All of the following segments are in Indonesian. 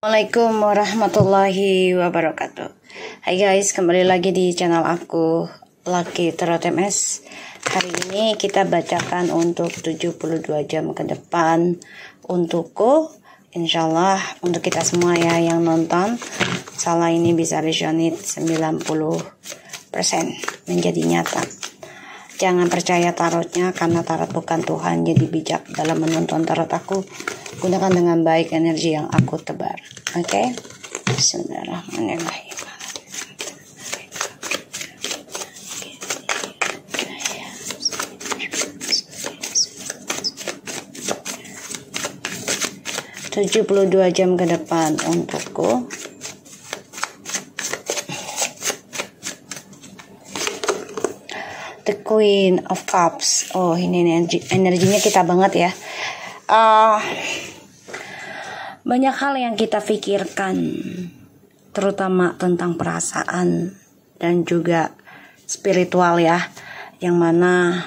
Assalamualaikum warahmatullahi wabarakatuh. Hai guys, kembali lagi di channel aku Lucky Tarot MS. Hari ini kita bacakan untuk 72 jam ke depan untukku. Insyaallah untuk kita semua ya yang nonton, salah ini bisa resonate 90% menjadi nyata. Jangan percaya tarotnya karena tarot bukan Tuhan, jadi bijak dalam menonton tarot aku. Gunakan dengan baik energi yang aku tebar. Oke? Bismillahirrahmanirrahim. ...72 jam ke depan untukku. The Queen of Cups. Oh, ini energinya kita banget ya. Banyak hal yang kita pikirkan, terutama tentang perasaan dan juga spiritual ya, yang mana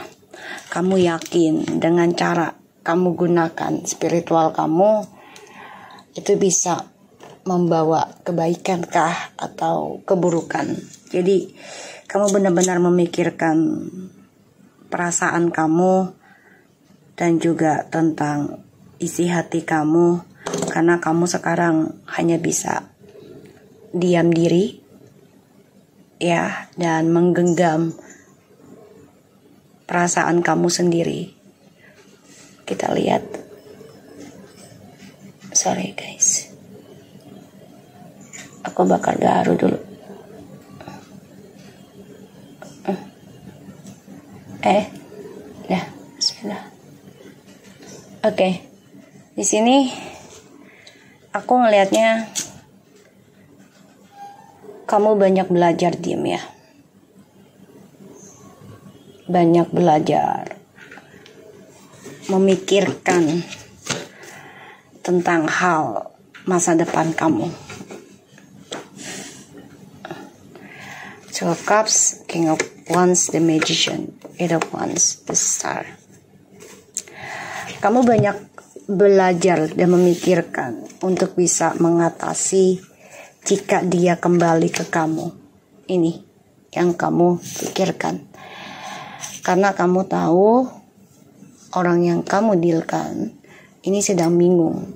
kamu yakin dengan cara kamu gunakan spiritual kamu itu bisa membawa kebaikan kah atau keburukan. Jadi kamu benar-benar memikirkan perasaan kamu dan juga tentang isi hati kamu, karena kamu sekarang hanya bisa diam diri ya, dan menggenggam perasaan kamu sendiri. Kita lihat. Sorry guys, aku bakar garu dulu. Ya, bismillah. Oke. Di sini aku ngelihatnya kamu banyak belajar diem ya. Banyak belajar memikirkan tentang hal masa depan kamu. Two of Cups, King of Wands, the Magician, Eight of Wands, the Star. Kamu banyak belajar dan memikirkan untuk bisa mengatasi jika dia kembali ke kamu. Ini yang kamu pikirkan. Karena kamu tahu orang yang kamu dealkan ini sedang bingung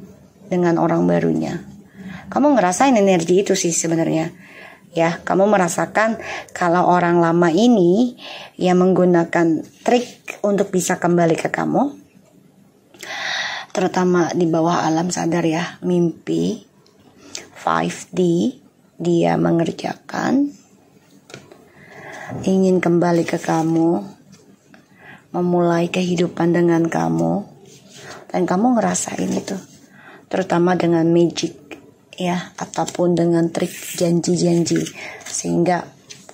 dengan orang barunya. Kamu ngerasain energi itu sih sebenarnya. Ya, kamu merasakan kalau orang lama ini yang menggunakan trik untuk bisa kembali ke kamu, terutama di bawah alam sadar ya, mimpi 5D, dia mengerjakan, ingin kembali ke kamu, memulai kehidupan dengan kamu, dan kamu ngerasain itu, terutama dengan magic ya, ataupun dengan trik janji-janji, sehingga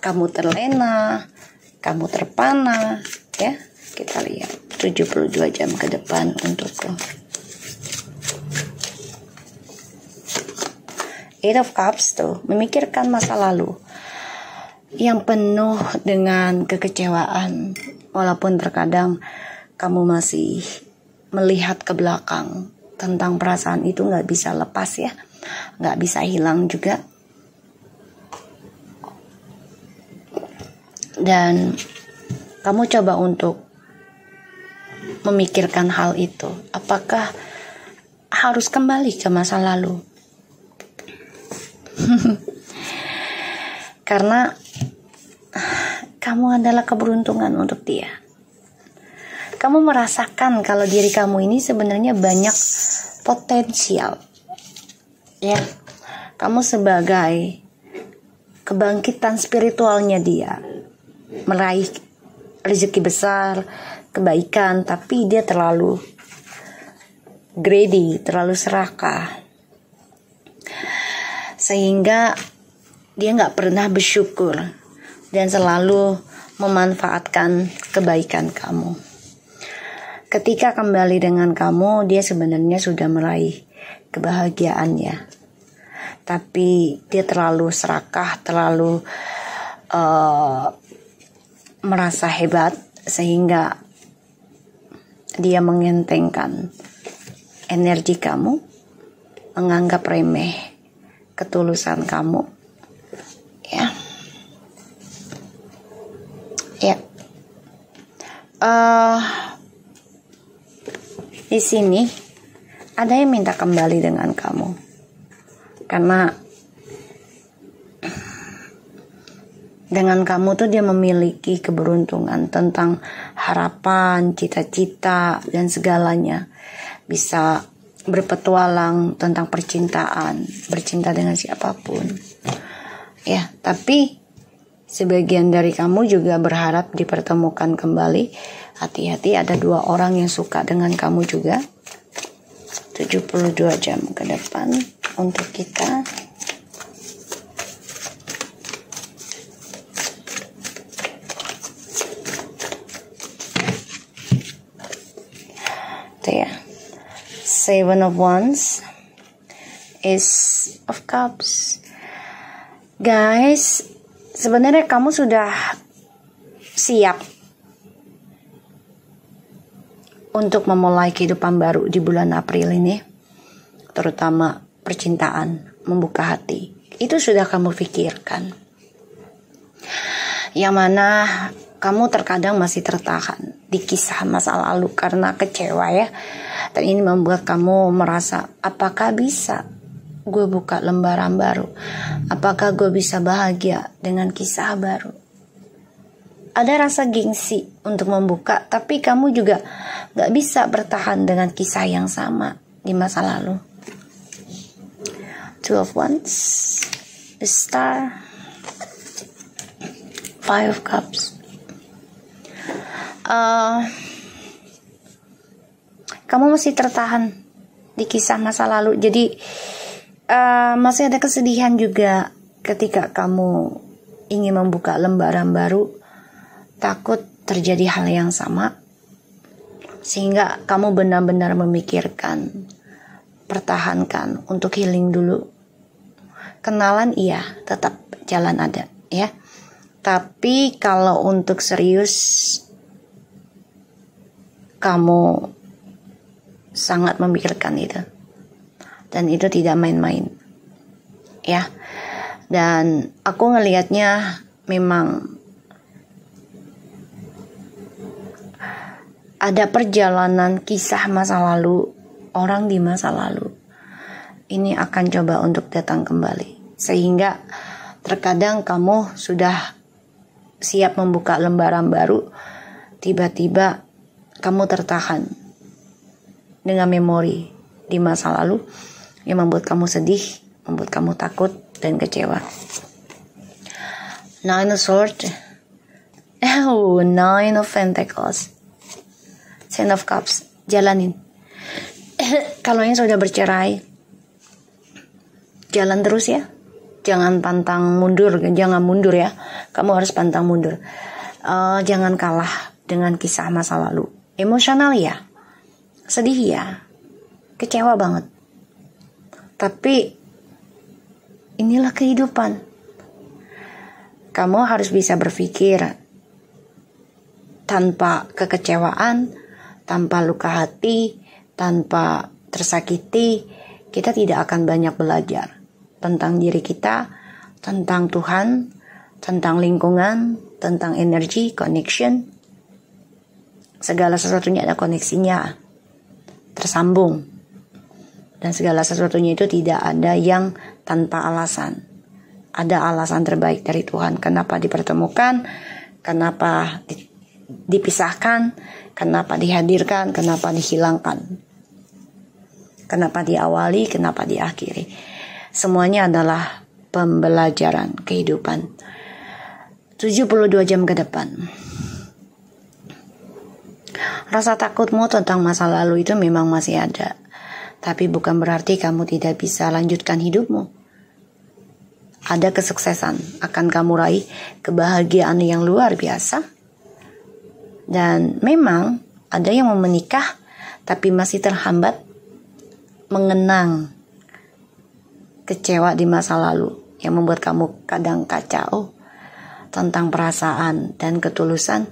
kamu terlena, kamu terpana ya. Kita lihat 72 jam ke depan untukku. Eight of Cups tuh memikirkan masa lalu yang penuh dengan kekecewaan, walaupun terkadang kamu masih melihat ke belakang tentang perasaan itu, nggak bisa lepas ya, nggak bisa hilang juga. Dan kamu coba untuk memikirkan hal itu, apakah harus kembali ke masa lalu? Karena kamu adalah keberuntungan untuk dia. Kamu merasakan kalau diri kamu ini sebenarnya banyak potensial ya. Kamu sebagai kebangkitan spiritualnya dia, meraih rezeki besar, kebaikan, tapi dia terlalu greedy, terlalu serakah, sehingga dia nggak pernah bersyukur dan selalu memanfaatkan kebaikan kamu. Ketika kembali dengan kamu, dia sebenarnya sudah meraih kebahagiaannya, tapi dia terlalu serakah, terlalu merasa hebat, sehingga dia mengentengkan energi kamu, menganggap remeh ketulusan kamu. Ya. Di sini ada yang minta kembali dengan kamu, karena dengan kamu tuh dia memiliki keberuntungan tentang harapan, cita-cita, dan segalanya. Bisa berpetualang tentang percintaan, bercinta dengan siapapun. Ya, tapi sebagian dari kamu juga berharap dipertemukan kembali. Hati-hati, ada 2 orang yang suka dengan kamu juga. 72 jam ke depan untuk kita. Itu ya. 7 of Wands, Ace of Cups. Guys, sebenarnya kamu sudah siap untuk memulai kehidupan baru di bulan April ini, terutama percintaan, membuka hati. Itu sudah kamu pikirkan. Yang mana kamu terkadang masih tertahan di kisah masa lalu karena kecewa ya. Dan ini membuat kamu merasa, apakah bisa gue buka lembaran baru? Apakah gue bisa bahagia dengan kisah baru? Ada rasa gengsi untuk membuka, tapi kamu juga gak bisa bertahan dengan kisah yang sama di masa lalu. 2 of Wands, the Star, 5 of Cups. Kamu masih tertahan di kisah masa lalu. Jadi masih ada kesedihan juga ketika kamu ingin membuka lembaran baru. Takut terjadi hal yang sama, sehingga kamu benar-benar memikirkan, pertahankan untuk healing dulu. Kenalan iya, tetap jalan ada ya. Tapi kalau untuk serius, kamu sangat memikirkan itu, dan itu tidak main-main ya. Dan aku ngelihatnya memang ada perjalanan kisah masa lalu, orang di masa lalu ini akan coba untuk datang kembali, sehingga terkadang kamu sudah siap membuka lembaran baru, tiba-tiba kamu tertahan dengan memori di masa lalu yang membuat kamu sedih, membuat kamu takut dan kecewa. 9 of Swords, 9 of Pentacles, 10 of Cups. Jalanin. Kalau yang sudah bercerai, jalan terus ya. Jangan pantang mundur, jangan mundur ya. Kamu harus pantang mundur. Jangan kalah dengan kisah masa lalu. Emosional ya, sedih ya, kecewa banget. Tapi inilah kehidupan. Kamu harus bisa berpikir tanpa kekecewaan, tanpa luka hati, tanpa tersakiti. Kita tidak akan banyak belajar tentang diri kita, tentang Tuhan, tentang lingkungan, tentang energi, connection. Segala sesuatunya ada koneksinya, tersambung. Dan segala sesuatunya itu tidak ada yang tanpa alasan. Ada alasan terbaik dari Tuhan. Kenapa dipertemukan, kenapa dipisahkan, kenapa dihadirkan, kenapa dihilangkan, kenapa diawali, kenapa diakhiri. Semuanya adalah pembelajaran kehidupan. 72 jam ke depan. Rasa takutmu tentang masa lalu itu memang masih ada. Tapi bukan berarti kamu tidak bisa lanjutkan hidupmu. Ada kesuksesan akan kamu raih, kebahagiaan yang luar biasa. Dan memang ada yang mau menikah tapi masih terhambat mengenang kecewa di masa lalu yang membuat kamu kadang kacau tentang perasaan dan ketulusan.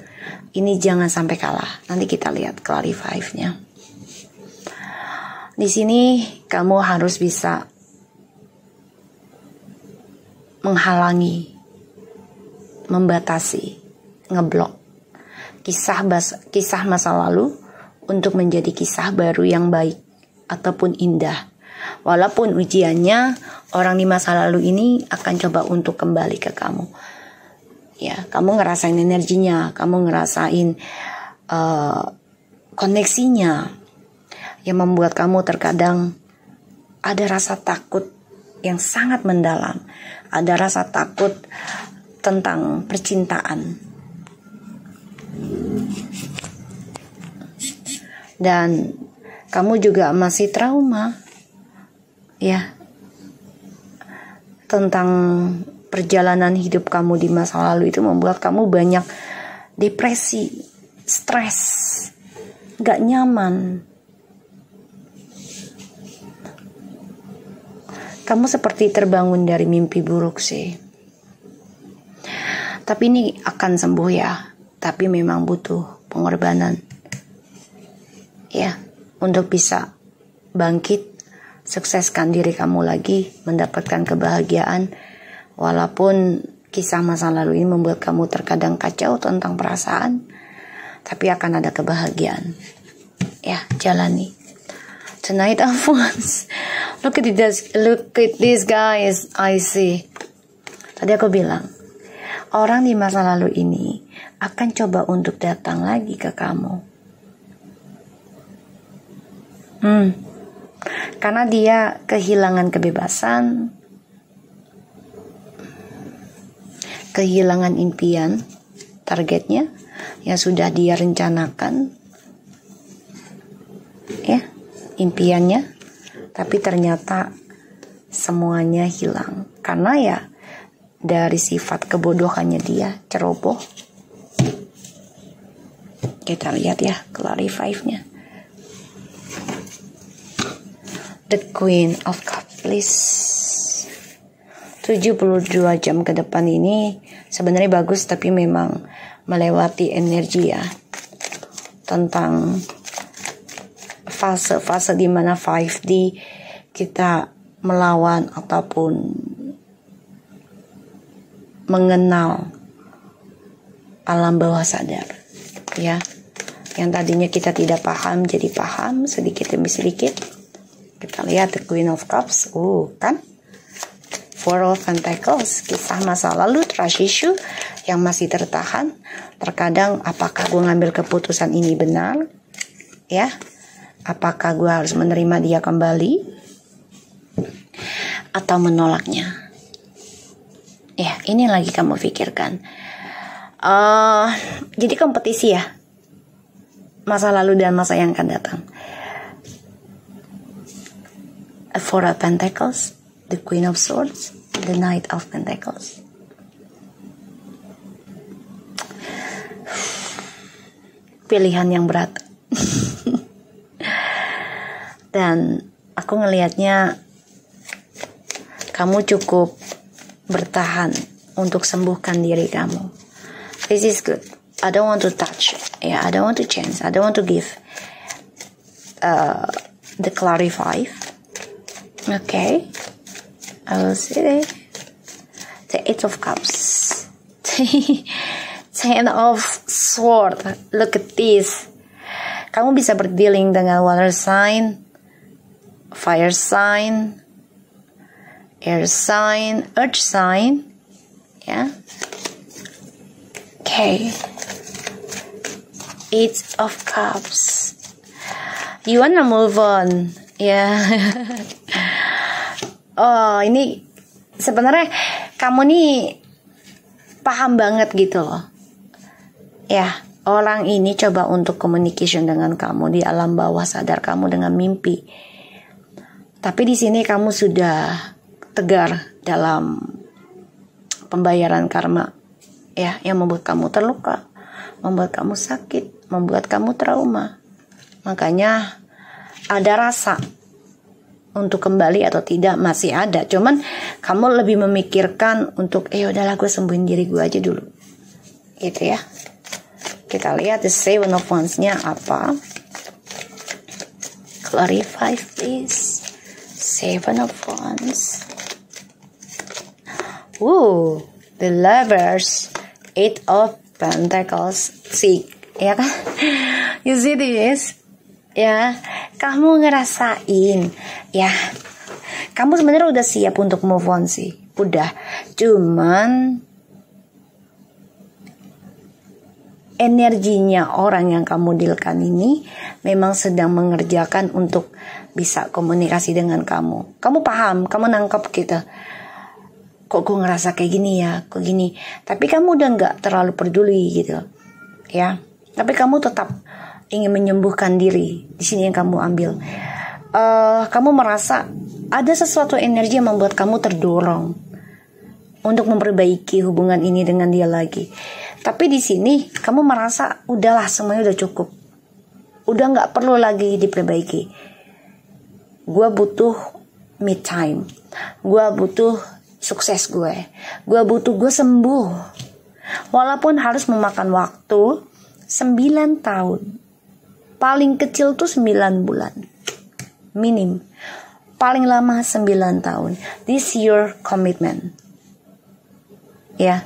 Ini jangan sampai kalah. Nanti kita lihat clarify-nya. Di sini kamu harus bisa menghalangi, membatasi, ngeblok kisah masa lalu untuk menjadi kisah baru yang baik ataupun indah. Walaupun ujiannya orang di masa lalu ini akan coba untuk kembali ke kamu. Ya, kamu ngerasain energinya, kamu ngerasain koneksinya yang membuat kamu terkadang ada rasa takut yang sangat mendalam. Ada rasa takut tentang percintaan. Dan kamu juga masih trauma, ya, tentang perjalanan hidup kamu di masa lalu itu membuat kamu banyak depresi, stres, gak nyaman. Kamu seperti terbangun dari mimpi buruk sih. Tapi ini akan sembuh ya. Tapi memang butuh pengorbanan. Ya, untuk bisa bangkit, sukseskan diri kamu lagi, mendapatkan kebahagiaan. Walaupun kisah masa lalu ini membuat kamu terkadang kacau tentang perasaan, tapi akan ada kebahagiaan. Ya, jalani. Tonight of once. Look at this guys, I see. Tadi aku bilang, orang di masa lalu ini akan coba untuk datang lagi ke kamu. Karena dia kehilangan kebebasan, kehilangan impian, targetnya yang sudah dia rencanakan, ya, impiannya, tapi ternyata semuanya hilang karena ya dari sifat kebodohannya dia ceroboh. Kita lihat ya clarify-nya. The Queen of Cups, please. 72 jam ke depan ini sebenarnya bagus, tapi memang melewati energi ya, tentang fase-fase di mana 5D kita melawan ataupun mengenal alam bawah sadar, ya, yang tadinya kita tidak paham jadi paham sedikit demi sedikit. Kita lihat The Queen of Cups, kan, Four of Pentacles, kisah masa lalu, trust issue yang masih tertahan. Terkadang apakah gue ngambil keputusan ini benar, ya, apakah gue harus menerima dia kembali atau menolaknya. Ya, ini lagi kamu pikirkan. Jadi kompetisi ya, masa lalu dan masa yang akan datang. Four of Pentacles, the Queen of Swords, the Knight of Pentacles. Pilihan yang berat. Dan aku ngelihatnya kamu cukup bertahan untuk sembuhkan diri kamu. This is good. I don't want to touch. Yeah, I don't want to change. I don't want to give the clarify. Okay, I will see the Eight of Cups, Ten of Swords. Look at this. Kamu bisa berdealing dengan water sign, fire sign, air sign, earth sign, ya. Okay, Eight of Cups. You wanna move on, ya. Oh, ini sebenarnya kamu nih paham banget gitu loh. Ya, orang ini coba untuk communication dengan kamu di alam bawah sadar kamu dengan mimpi. Tapi di sini kamu sudah tegar dalam pembayaran karma, ya, yang membuat kamu terluka, membuat kamu sakit, membuat kamu trauma. Makanya ada rasa untuk kembali atau tidak masih ada, cuman kamu lebih memikirkan untuk udahlah gue sembuhin diri gue aja dulu, gitu ya. Kita lihat the Seven of Wands-nya apa. Clarify please. Seven of Wands, The Lovers, Eight of Pentacles, see, ya kan? You see this? Ya, kamu ngerasain, ya, kamu sebenarnya udah siap untuk move on sih, udah. Cuman energinya orang yang kamu dealkan ini memang sedang mengerjakan untuk bisa komunikasi dengan kamu. Kamu paham, kamu nangkep gitu. Kok gue ngerasa kayak gini ya, kok gini. Tapi kamu udah gak terlalu peduli gitu, ya. Tapi kamu tetap ingin menyembuhkan diri. Di sini yang kamu ambil. Kamu merasa ada sesuatu energi yang membuat kamu terdorong untuk memperbaiki hubungan ini dengan dia lagi. Tapi di sini kamu merasa udahlah, semuanya udah cukup, udah nggak perlu lagi diperbaiki. Gue butuh me time, gue butuh sukses, gue butuh gue sembuh, walaupun harus memakan waktu 9 tahun. Paling kecil tuh 9 bulan minim, paling lama 9 tahun. This your commitment, ya,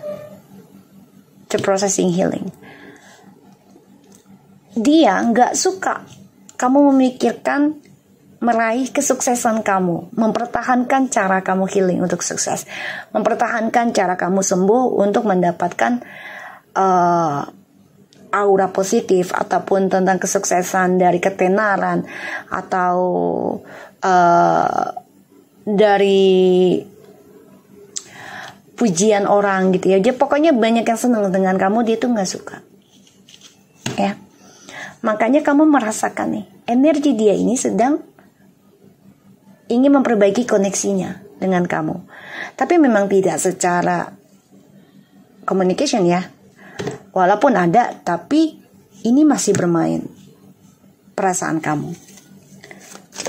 to processing healing. Dia nggak suka kamu memikirkan meraih kesuksesan kamu, mempertahankan cara kamu healing untuk sukses, mempertahankan cara kamu sembuh untuk mendapatkan aura positif, ataupun tentang kesuksesan dari ketenaran, atau dari pujian orang gitu ya. Dia pokoknya banyak yang senang dengan kamu, dia tuh nggak suka, ya. Makanya kamu merasakan nih, energi dia ini sedang ingin memperbaiki koneksinya dengan kamu, tapi memang tidak secara communication ya. Walaupun ada, tapi ini masih bermain perasaan kamu.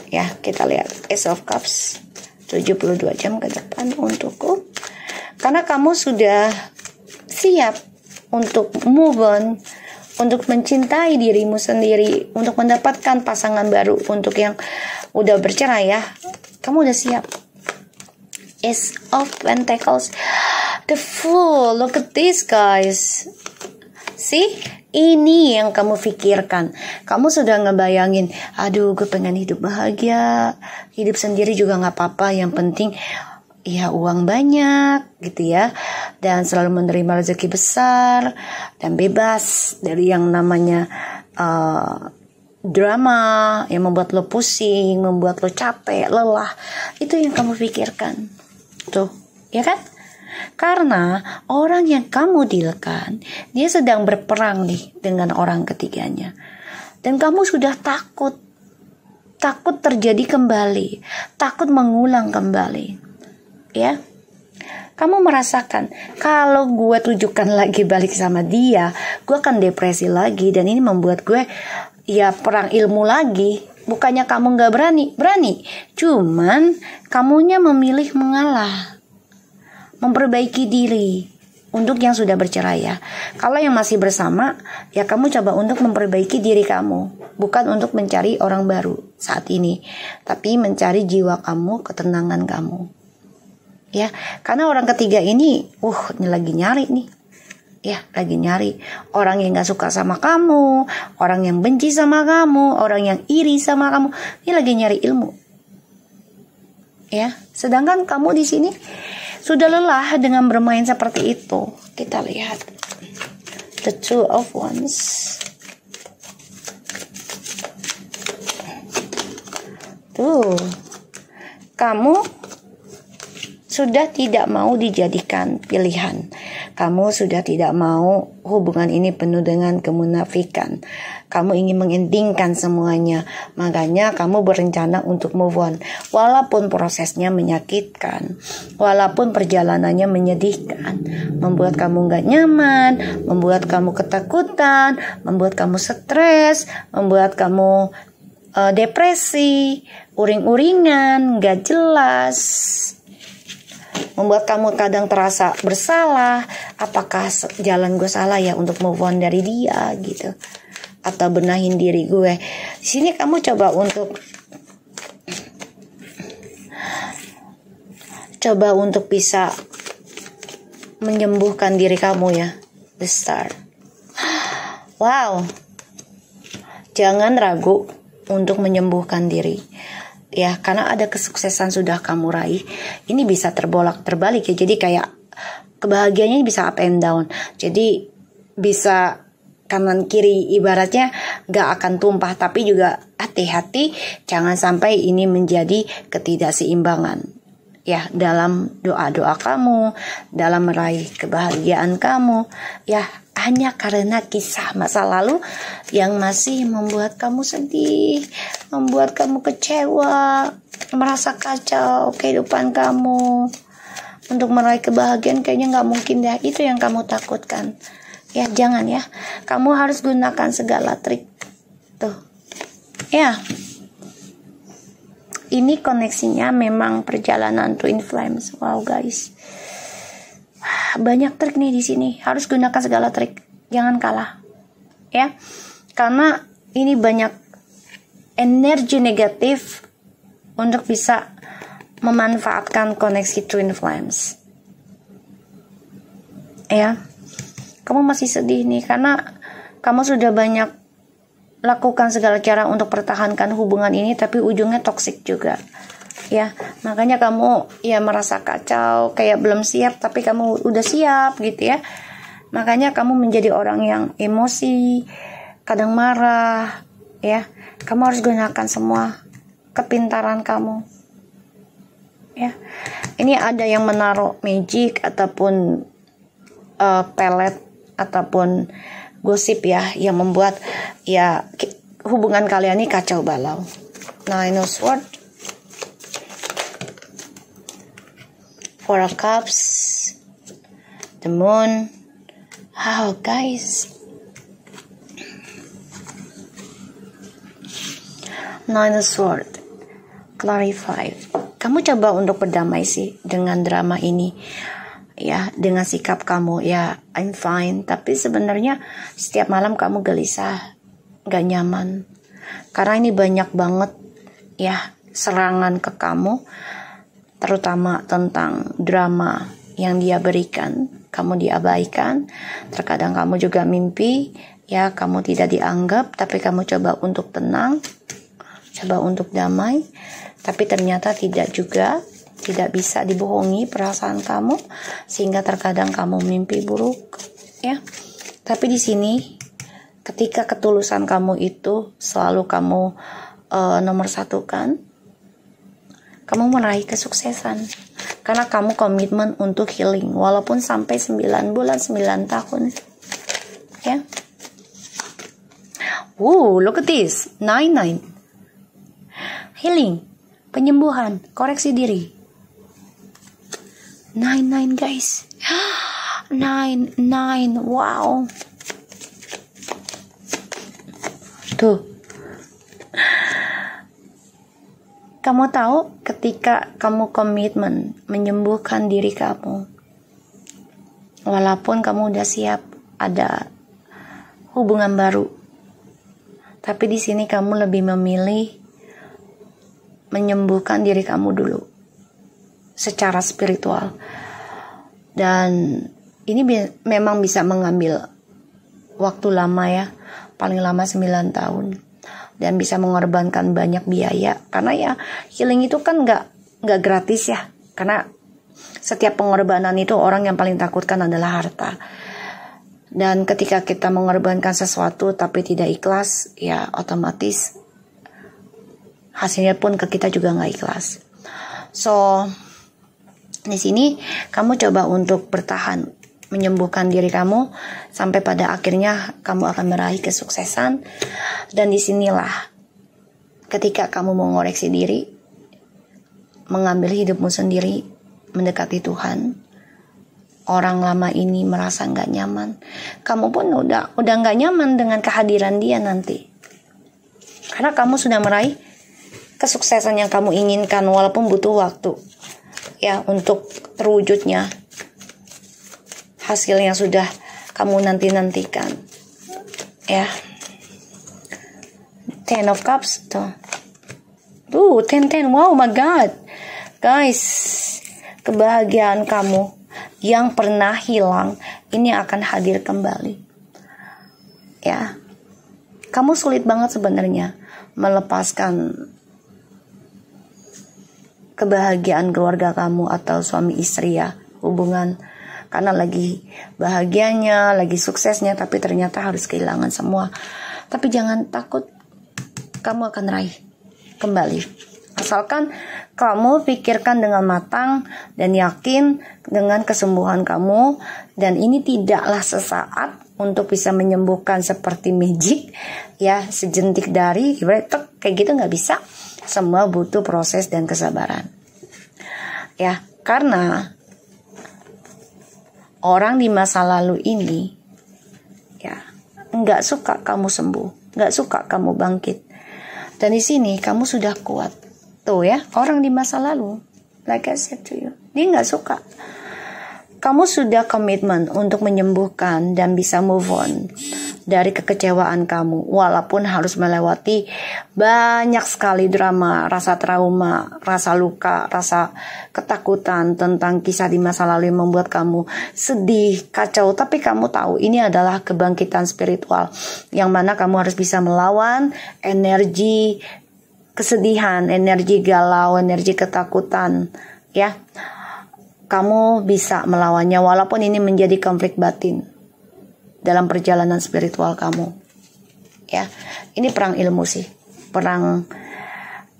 Ya, kita lihat Ace of Cups, 72 jam ke depan untukku. Karena kamu sudah siap untuk move on, untuk mencintai dirimu sendiri, untuk mendapatkan pasangan baru, untuk yang udah bercerai ya. Kamu udah siap. Ace of Pentacles, the Fool. Look at this, guys. See, ini yang kamu pikirkan. Kamu sudah ngebayangin, aduh gue pengen hidup bahagia, hidup sendiri juga gak apa-apa, yang penting ya uang banyak gitu ya, dan selalu menerima rezeki besar, dan bebas dari yang namanya drama yang membuat lo pusing, membuat lo capek, lelah. Itu yang kamu pikirkan tuh, ya kan? Karena orang yang kamu dealkan, dia sedang berperang nih dengan orang ketiganya. Dan kamu sudah takut terjadi kembali, takut mengulang kembali. Ya, kamu merasakan kalau gue tujukan lagi balik sama dia, gue akan depresi lagi. Dan ini membuat gue ya perang ilmu lagi. Bukannya kamu gak berani, cuman kamunya memilih mengalah, memperbaiki diri. Untuk yang sudah bercerai ya, kalau yang masih bersama, ya kamu coba untuk memperbaiki diri kamu, bukan untuk mencari orang baru saat ini, tapi mencari jiwa kamu, ketenangan kamu, ya. Karena orang ketiga ini, ini lagi nyari nih, ya, lagi nyari orang yang gak suka sama kamu, orang yang benci sama kamu, orang yang iri sama kamu. Ini lagi nyari ilmu, ya. Sedangkan kamu di sini sudah lelah dengan bermain seperti itu. Kita lihat the Two of Wands. Tuh, kamu sudah tidak mau dijadikan pilihan. Kamu sudah tidak mau hubungan ini penuh dengan kemunafikan. Kamu ingin mengendingkan semuanya. Makanya kamu berencana untuk move on. Walaupun prosesnya menyakitkan, walaupun perjalanannya menyedihkan, membuat kamu gak nyaman, membuat kamu ketakutan, membuat kamu stres, membuat kamu depresi, uring-uringan, gak jelas, membuat kamu kadang terasa bersalah. Apakah jalan gue salah ya untuk move on dari dia gitu, atau benahin diri gue. Di sini kamu coba untuk bisa menyembuhkan diri kamu ya. The Star. Wow. Jangan ragu untuk menyembuhkan diri. Ya, karena ada kesuksesan sudah kamu raih. Ini bisa terbolak-terbalik ya. Jadi kayak kebahagiaannya bisa up and down. Jadi bisa kanan kiri, ibaratnya gak akan tumpah. Tapi juga hati-hati jangan sampai ini menjadi ketidakseimbangan. Ya, dalam doa-doa kamu, dalam meraih kebahagiaan kamu, ya hanya karena kisah masa lalu yang masih membuat kamu sedih, membuat kamu kecewa, merasa kacau kehidupan kamu. Untuk meraih kebahagiaan kayaknya gak mungkin deh, itu yang kamu takutkan. Ya jangan ya, kamu harus gunakan segala trik. Tuh, ya. Ini koneksinya memang perjalanan twin flames. Wow guys, banyak trik nih di sini. Harus gunakan segala trik, jangan kalah, ya. Karena ini banyak energi negatif untuk bisa memanfaatkan koneksi twin flames. Ya, kamu masih sedih nih karena kamu sudah banyak lakukan segala cara untuk pertahankan hubungan ini, tapi ujungnya toksik juga. Ya, makanya kamu ya merasa kacau, kayak belum siap, tapi kamu udah siap gitu ya. Makanya kamu menjadi orang yang emosi, kadang marah, ya. Kamu harus gunakan semua kepintaran kamu. Ya. Ini ada yang menaruh magic ataupun pelet ataupun gosip ya, yang membuat ya hubungan kalian ini kacau balau. Nine of Swords, Four of Cups, the Moon. Wow guys, Nine of Swords, clarify. Kamu coba untuk berdamai sih dengan drama ini. Ya, dengan sikap kamu, ya I'm fine, tapi sebenarnya setiap malam kamu gelisah, gak nyaman, karena ini banyak banget ya serangan ke kamu, terutama tentang drama yang dia berikan. Kamu diabaikan, terkadang kamu juga mimpi ya kamu tidak dianggap, tapi kamu coba untuk tenang, coba untuk damai, tapi ternyata tidak juga. Tidak bisa dibohongi perasaan kamu, sehingga terkadang kamu mimpi buruk, ya. Tapi di sini, ketika ketulusan kamu itu selalu kamu nomor satukan, kamu meraih kesuksesan. Karena kamu komitmen untuk healing, walaupun sampai 9 bulan, 9 tahun, ya. Look at this, 9. Healing, penyembuhan, koreksi diri. 9 guys. 9, wow. Tuh. Kamu tahu ketika kamu komitmen menyembuhkan diri kamu, walaupun kamu udah siap ada hubungan baru, tapi di sini kamu lebih memilih menyembuhkan diri kamu dulu secara spiritual. Dan ini memang bisa mengambil waktu lama ya, paling lama 9 tahun, dan bisa mengorbankan banyak biaya, karena ya healing itu kan nggak gratis ya, karena setiap pengorbanan itu orang yang paling takutkan adalah harta. Dan ketika kita mengorbankan sesuatu tapi tidak ikhlas, ya otomatis hasilnya pun ke kita juga nggak ikhlas. So di sini kamu coba untuk bertahan, menyembuhkan diri kamu sampai pada akhirnya kamu akan meraih kesuksesan. Dan disinilah ketika kamu mengoreksi diri, mengambil hidupmu sendiri, mendekati Tuhan, orang lama ini merasa nggak nyaman, kamu pun udah nggak nyaman dengan kehadiran dia nanti, karena kamu sudah meraih kesuksesan yang kamu inginkan, walaupun butuh waktu ya untuk terwujudnya hasil yang sudah kamu nantikan ya. 10 of Cups tuh. 10, wow my god guys, kebahagiaan kamu yang pernah hilang ini akan hadir kembali. Ya, kamu sulit banget sebenarnya melepaskan kebahagiaan keluarga kamu atau suami istri ya, hubungan, karena lagi bahagianya, lagi suksesnya, tapi ternyata harus kehilangan semua. Tapi jangan takut, kamu akan raih kembali. Asalkan kamu pikirkan dengan matang dan yakin dengan kesembuhan kamu. Dan ini tidaklah sesaat untuk bisa menyembuhkan seperti magic ya, sejentik dari kayak gitu nggak bisa. Semua butuh proses dan kesabaran ya, karena orang di masa lalu ini ya nggak suka kamu sembuh, nggak suka kamu bangkit. Dan di sini kamu sudah kuat tuh ya, orang di masa lalu, like I said to you, dia nggak suka. Kamu sudah komitmen untuk menyembuhkan dan bisa move on dari kekecewaan kamu, walaupun harus melewati banyak sekali drama, rasa trauma, rasa luka, rasa ketakutan tentang kisah di masa lalu yang membuat kamu sedih, kacau. Tapi kamu tahu ini adalah kebangkitan spiritual, yang mana kamu harus bisa melawan energi kesedihan, energi galau, energi ketakutan ya. Kamu bisa melawannya walaupun ini menjadi konflik batin dalam perjalanan spiritual kamu ya. Ini perang ilmu sih, perang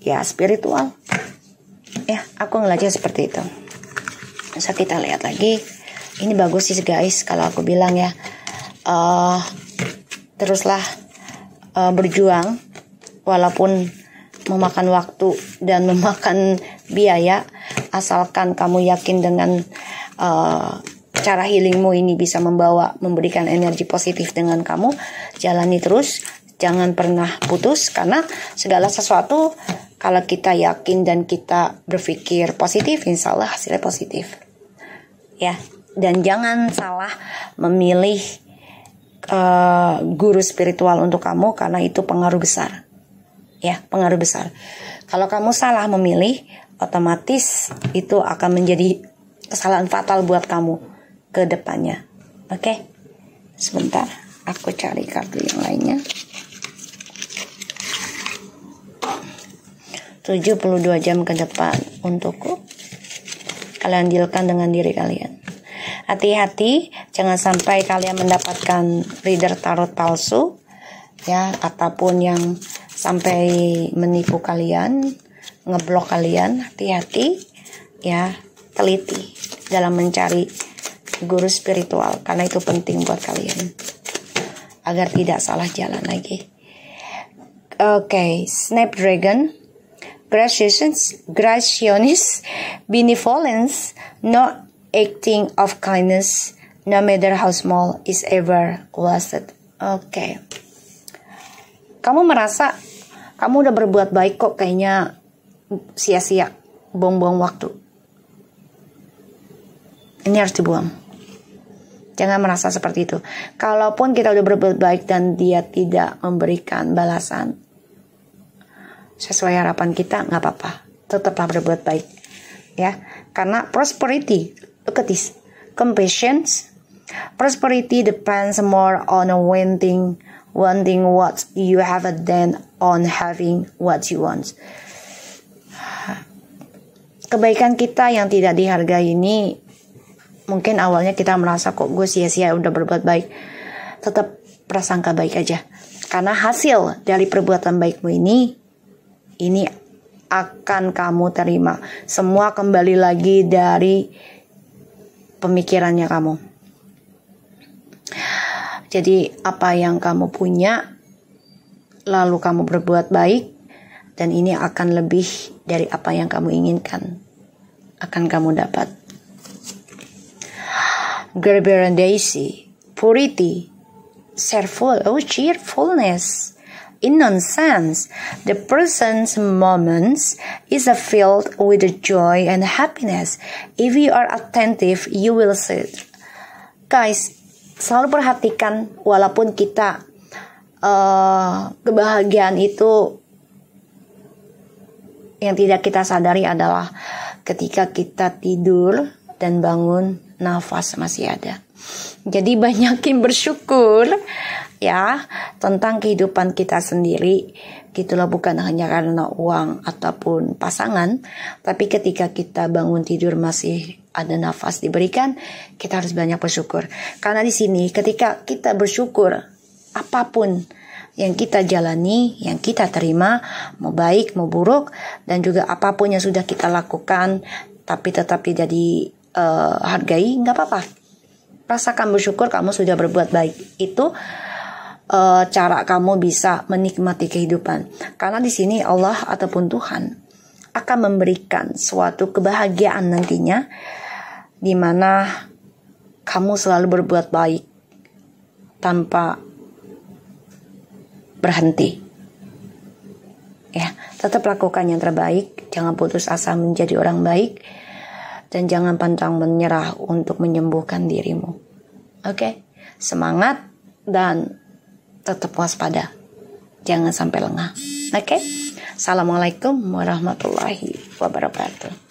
ya spiritual ya, aku ngeliatnya seperti itu. So kita lihat lagi, ini bagus sih guys kalau aku bilang ya, teruslah berjuang walaupun memakan waktu dan memakan biaya, asalkan kamu yakin dengan cara healingmu ini bisa memberikan energi positif dengan kamu. Jalani terus, jangan pernah putus, karena segala sesuatu kalau kita yakin dan kita berpikir positif, insya Allah hasilnya positif ya. Dan jangan salah memilih guru spiritual untuk kamu, karena itu pengaruh besar ya, pengaruh besar. Kalau kamu salah memilih, otomatis itu akan menjadi kesalahan fatal buat kamu ke depannya. Oke, sebentar aku cari kartu yang lainnya. 72 jam ke depan untukku, kalian dealkan dengan diri kalian. Hati-hati, jangan sampai kalian mendapatkan reader tarot palsu ya, ataupun yang sampai menipu kalian, ngeblok kalian. Hati-hati ya, teliti dalam mencari guru spiritual, karena itu penting buat kalian agar tidak salah jalan lagi. Oke, Snapdragon, gracious, benevolence, no acting of kindness, no matter how small, is ever wasted. Oke. Kamu merasa kamu udah berbuat baik kok, kayaknya sia-sia, buang-buang waktu. Ini harus dibuang. Jangan merasa seperti itu. Kalaupun kita udah berbuat baik dan dia tidak memberikan balasan sesuai harapan kita, nggak apa-apa. Tetaplah berbuat baik. Ya, karena prosperity, look at this, compassion, prosperity depends more on wanting what you have than on having what you want. Kebaikan kita yang tidak dihargai ini, mungkin awalnya kita merasa kok gue sia-sia udah berbuat baik. Tetap prasangka baik aja, karena hasil dari perbuatan baikmu ini akan kamu terima. Semua kembali lagi dari pemikirannya kamu. Jadi apa yang kamu punya, lalu kamu berbuat baik, dan ini akan lebih dari apa yang kamu inginkan, akan kamu dapat. Gerberan Daisy, purity, cheerfulness, innocence. The present moments is filled with joy and happiness. If you are attentive, you will see it. Guys, selalu perhatikan, walaupun kita kebahagiaan itu yang tidak kita sadari adalah ketika kita tidur dan bangun, nafas masih ada. Jadi banyakin bersyukur ya tentang kehidupan kita sendiri. Gitulah, bukan hanya karena uang ataupun pasangan, tapi ketika kita bangun tidur masih ada nafas diberikan, kita harus banyak bersyukur. Karena di sini ketika kita bersyukur, apapun yang kita jalani, yang kita terima, mau baik mau buruk, dan juga apapun yang sudah kita lakukan tapi tetap tidak dihargai, nggak apa-apa. Rasakan bersyukur kamu sudah berbuat baik. Itu cara kamu bisa menikmati kehidupan. Karena di sini Allah ataupun Tuhan akan memberikan suatu kebahagiaan nantinya, di mana kamu selalu berbuat baik tanpa berhenti. Ya, tetap lakukan yang terbaik, jangan putus asa menjadi orang baik, dan jangan pantang menyerah untuk menyembuhkan dirimu. Oke, semangat dan tetap waspada. Jangan sampai lengah. Oke? Assalamualaikum warahmatullahi wabarakatuh.